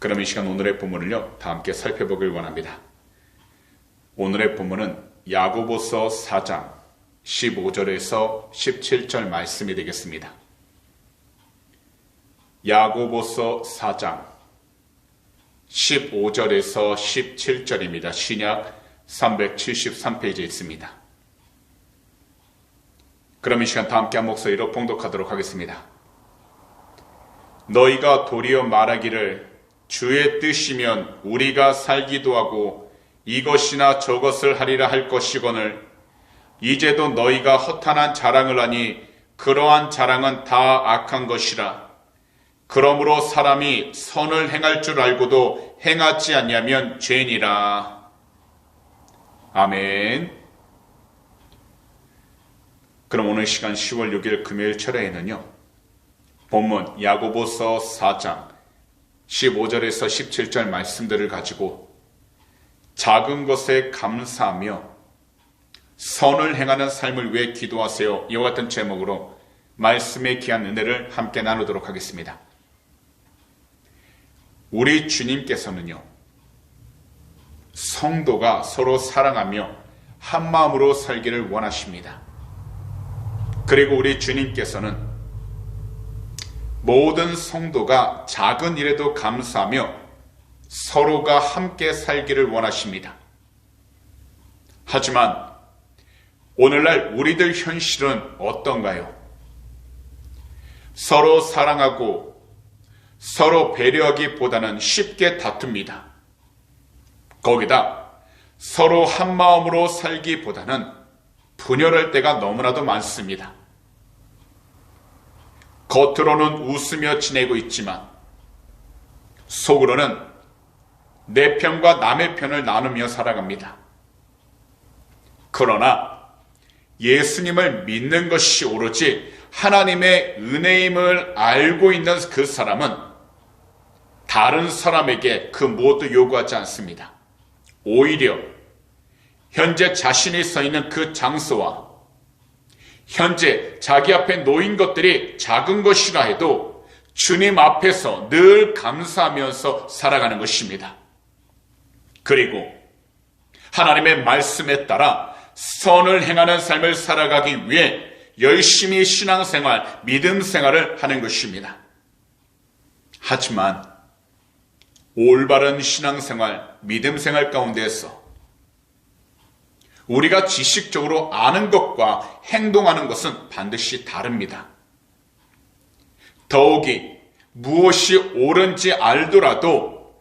그럼 이 시간 오늘의 본문을요, 다 함께 살펴보길 원합니다. 오늘의 본문은 야고보서 4장 15절에서 17절 말씀이 되겠습니다. 야고보서 4장 15절에서 17절입니다. 신약 373페이지에 있습니다. 그럼 이 시간 다 함께 한 목소리로 봉독하도록 하겠습니다. 너희가 도리어 말하기를 주의 뜻이면 우리가 살기도 하고 이것이나 저것을 하리라 할 것이거늘 이제도 너희가 허탄한 자랑을 하니 그러한 자랑은 다 악한 것이라. 그러므로 사람이 선을 행할 줄 알고도 행하지 않냐면 죄니라. 아멘. 그럼 오늘 시간 10월 6일 금요일 철야에는요, 본문 야고보서 4장 15절에서 17절 말씀들을 가지고 작은 것에 감사하며 선을 행하는 삶을 위해 기도하세요, 이와 같은 제목으로 말씀의 귀한 은혜를 함께 나누도록 하겠습니다. 우리 주님께서는요, 성도가 서로 사랑하며 한 마음으로 살기를 원하십니다. 그리고 우리 주님께서는 모든 성도가 작은 일에도 감사하며 서로가 함께 살기를 원하십니다. 하지만 오늘날 우리들 현실은 어떤가요? 서로 사랑하고 서로 배려하기보다는 쉽게 다툽니다. 거기다 서로 한 마음으로 살기보다는 분열할 때가 너무나도 많습니다. 겉으로는 웃으며 지내고 있지만 속으로는 내 편과 남의 편을 나누며 살아갑니다. 그러나 예수님을 믿는 것이 오로지 하나님의 은혜임을 알고 있는 그 사람은 다른 사람에게 그 무엇도 요구하지 않습니다. 오히려 현재 자신이 서 있는 그 장소와 현재 자기 앞에 놓인 것들이 작은 것이라 해도 주님 앞에서 늘 감사하면서 살아가는 것입니다. 그리고 하나님의 말씀에 따라 선을 행하는 삶을 살아가기 위해 열심히 신앙생활, 믿음생활을 하는 것입니다. 하지만 올바른 신앙생활, 믿음생활 가운데에서 우리가 지식적으로 아는 것과 행동하는 것은 반드시 다릅니다. 더욱이 무엇이 옳은지 알더라도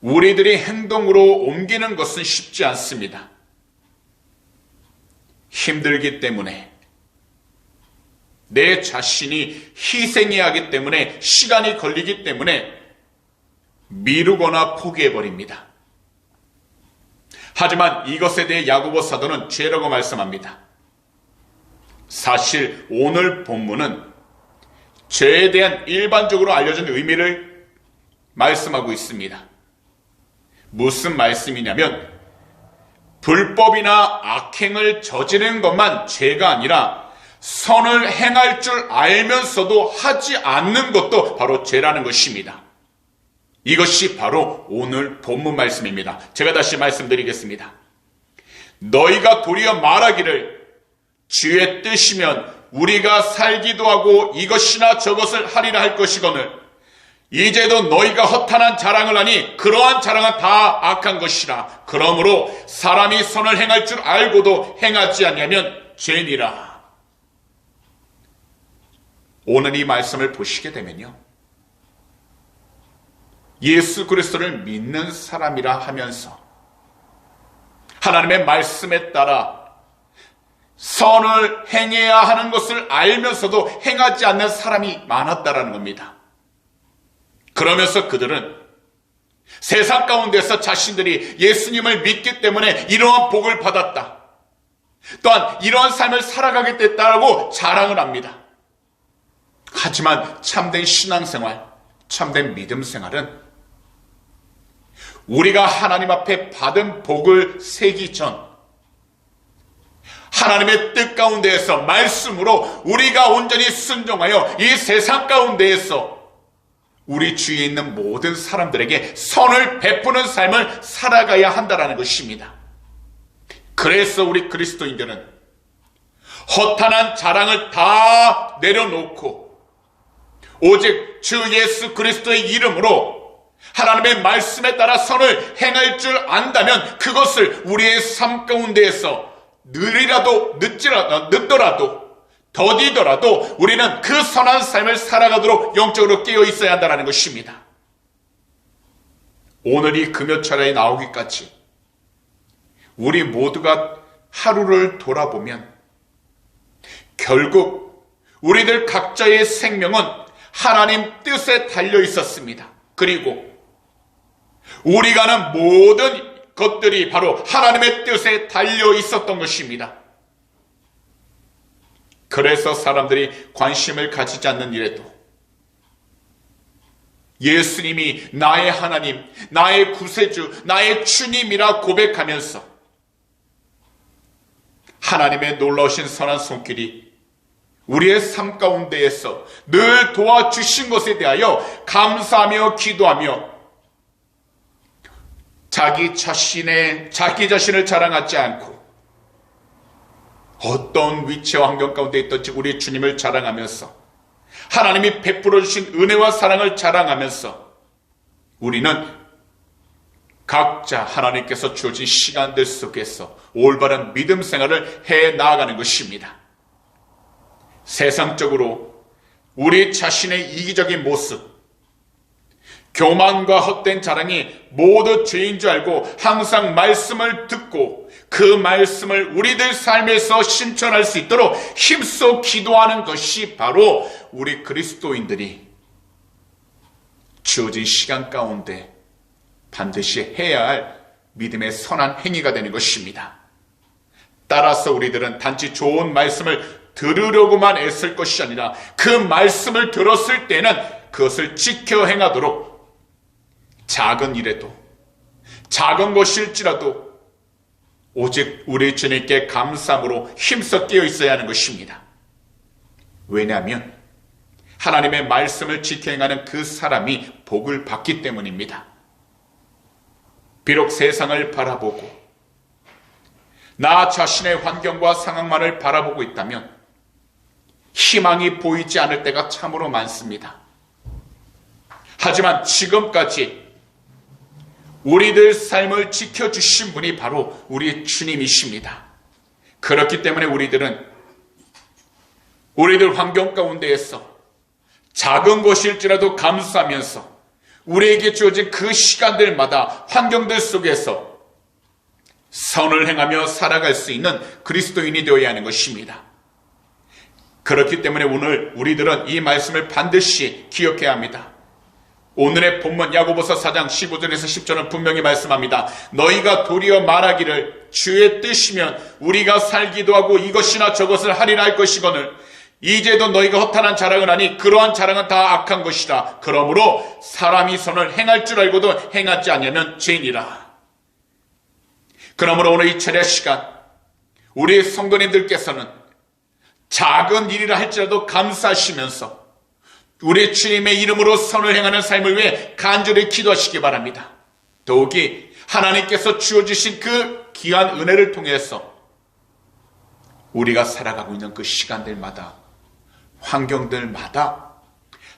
우리들이 행동으로 옮기는 것은 쉽지 않습니다. 힘들기 때문에, 내 자신이 희생해야 하기 때문에, 시간이 걸리기 때문에 미루거나 포기해버립니다. 하지만 이것에 대해 야고보 사도는 죄라고 말씀합니다. 사실 오늘 본문은 죄에 대한 일반적으로 알려진 의미를 말씀하고 있습니다. 무슨 말씀이냐면 불법이나 악행을 저지르는 것만 죄가 아니라 선을 행할 줄 알면서도 하지 않는 것도 바로 죄라는 것입니다. 이것이 바로 오늘 본문 말씀입니다. 제가 다시 말씀드리겠습니다. 너희가 도리어 말하기를 주의 뜻이면 우리가 살기도 하고 이것이나 저것을 하리라 할 것이거늘 이제도 너희가 허탄한 자랑을 하니 그러한 자랑은 다 악한 것이라. 그러므로 사람이 선을 행할 줄 알고도 행하지 않냐면 죄니라. 오늘 이 말씀을 보시게 되면요, 예수 그리스도를 믿는 사람이라 하면서 하나님의 말씀에 따라 선을 행해야 하는 것을 알면서도 행하지 않는 사람이 많았다라는 겁니다. 그러면서 그들은 세상 가운데서 자신들이 예수님을 믿기 때문에 이러한 복을 받았다, 또한 이러한 삶을 살아가게 됐다라고 자랑을 합니다. 하지만 참된 신앙생활, 참된 믿음생활은 우리가 하나님 앞에 받은 복을 세기 전 하나님의 뜻 가운데에서 말씀으로 우리가 온전히 순종하여 이 세상 가운데에서 우리 주위에 있는 모든 사람들에게 선을 베푸는 삶을 살아가야 한다는 것입니다. 그래서 우리 그리스도인들은 허탄한 자랑을 다 내려놓고 오직 주 예수 그리스도의 이름으로 하나님의 말씀에 따라 선을 행할 줄 안다면 그것을 우리의 삶 가운데에서 늦더라도 더디더라도 우리는 그 선한 삶을 살아가도록 영적으로 깨어 있어야 한다는 것입니다. 오늘이 금요철에 나오기까지 우리 모두가 하루를 돌아보면 결국 우리들 각자의 생명은 하나님 뜻에 달려 있었습니다. 그리고 우리가 하는 모든 것들이 바로 하나님의 뜻에 달려 있었던 것입니다. 그래서 사람들이 관심을 가지지 않는 일에도 예수님이 나의 하나님, 나의 구세주, 나의 주님이라 고백하면서 하나님의 놀라우신 선한 손길이 우리의 삶 가운데에서 늘 도와주신 것에 대하여 감사하며 기도하며 자기 자신을 자랑하지 않고 어떤 위치와 환경 가운데 있든지 우리 주님을 자랑하면서 하나님이 베풀어 주신 은혜와 사랑을 자랑하면서 우리는 각자 하나님께서 주어진 시간들 속에서 올바른 믿음 생활을 해 나아가는 것입니다. 세상적으로 우리 자신의 이기적인 모습, 교만과 헛된 자랑이 모두 죄인 줄 알고 항상 말씀을 듣고 그 말씀을 우리들 삶에서 실천할 수 있도록 힘써 기도하는 것이 바로 우리 그리스도인들이 주어진 시간 가운데 반드시 해야 할 믿음의 선한 행위가 되는 것입니다. 따라서 우리들은 단지 좋은 말씀을 들으려고만 애쓸 것이 아니라 그 말씀을 들었을 때는 그것을 지켜 행하도록 작은 일에도 작은 것일지라도 오직 우리 주님께 감사함으로 힘써 깨어 있어야 하는 것입니다. 왜냐하면 하나님의 말씀을 지켜 행하는 그 사람이 복을 받기 때문입니다. 비록 세상을 바라보고 나 자신의 환경과 상황만을 바라보고 있다면 희망이 보이지 않을 때가 참으로 많습니다. 하지만 지금까지 우리들 삶을 지켜주신 분이 바로 우리 주님이십니다. 그렇기 때문에 우리들 환경 가운데에서 작은 것일지라도 감사하면서 우리에게 주어진 그 시간들마다 환경들 속에서 선을 행하며 살아갈 수 있는 그리스도인이 되어야 하는 것입니다. 그렇기 때문에 오늘 우리들은 이 말씀을 반드시 기억해야 합니다. 오늘의 본문 야고보서 4장 15절에서 10절은 분명히 말씀합니다. 너희가 도리어 말하기를 주의 뜻이면 우리가 살기도 하고 이것이나 저것을 하리라 할 것이거늘 이제도 너희가 허탄한 자랑을 하니 그러한 자랑은 다 악한 것이라. 그러므로 사람이 선을 행할 줄 알고도 행하지 않으면 죄인이라. 그러므로 오늘 이 철야 시간 우리 성도님들께서는 작은 일이라 할지라도 감사하시면서 우리 주님의 이름으로 선을 행하는 삶을 위해 간절히 기도하시기 바랍니다. 더욱이 하나님께서 주어주신 그 귀한 은혜를 통해서 우리가 살아가고 있는 그 시간들마다 환경들마다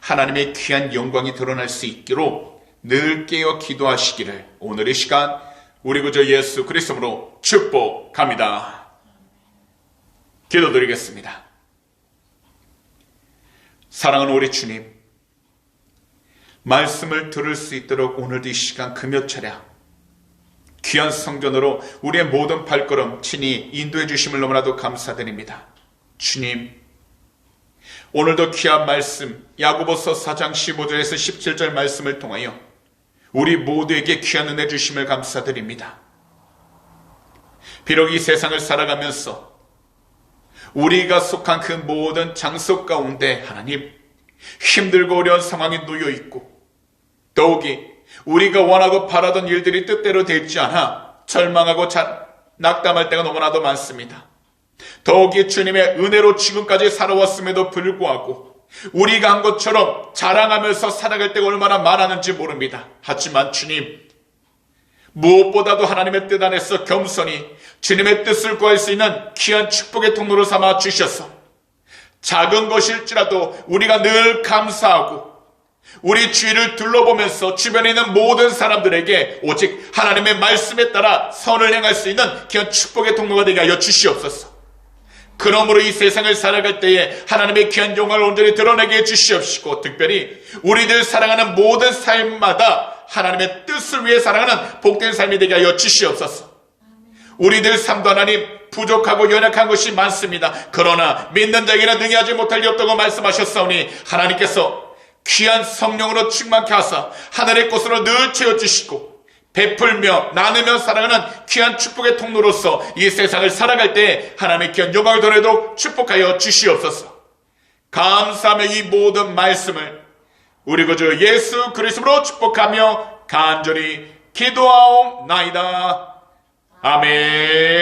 하나님의 귀한 영광이 드러날 수 있기로 늘 깨어 기도하시기를 오늘의 시간 우리 구주 예수 그리스도로 축복합니다. 기도드리겠습니다. 사랑하는 우리 주님, 말씀을 들을 수 있도록 오늘도 이 시간 금요철야 귀한 성전으로 우리의 모든 발걸음 친히 인도해 주심을 너무나도 감사드립니다. 주님, 오늘도 귀한 말씀 야고보서 4장 15절에서 17절 말씀을 통하여 우리 모두에게 귀한 은혜 주심을 감사드립니다. 비록 이 세상을 살아가면서 우리가 속한 그 모든 장소 가운데 하나님 힘들고 어려운 상황에 놓여 있고 더욱이 우리가 원하고 바라던 일들이 뜻대로 되지 않아 절망하고 낙담할 때가 너무나도 많습니다. 더욱이 주님의 은혜로 지금까지 살아왔음에도 불구하고 우리가 한 것처럼 자랑하면서 살아갈 때가 얼마나 많았는지 모릅니다. 하지만 주님, 무엇보다도 하나님의 뜻 안에서 겸손히 주님의 뜻을 구할 수 있는 귀한 축복의 통로로 삼아 주셔서 작은 것일지라도 우리가 늘 감사하고 우리 주위를 둘러보면서 주변에 있는 모든 사람들에게 오직 하나님의 말씀에 따라 선을 행할 수 있는 귀한 축복의 통로가 되게 하여 주시옵소서. 그러므로 이 세상을 살아갈 때에 하나님의 귀한 영광을 온전히 드러내게 해주시옵시고, 특별히 우리들 살아가는 모든 삶마다 하나님의 뜻을 위해 살아가는 복된 삶이 되게 하여 주시옵소서. 우리들 삶도 하나님 부족하고 연약한 것이 많습니다. 그러나 믿는 자에게는 능히 하지 못할 리 없다고 말씀하셨사오니 하나님께서 귀한 성령으로 충만케 하사 하늘의 꽃으로 늘 채워주시고 베풀며 나누며 살아가는 귀한 축복의 통로로서 이 세상을 살아갈 때 하나님의 귀한 영광을 드러내도록 축복하여 주시옵소서. 감사하며 이 모든 말씀을 우리 구주 예수 그리스도로 축복하며 간절히 기도하옵나이다. 아멘.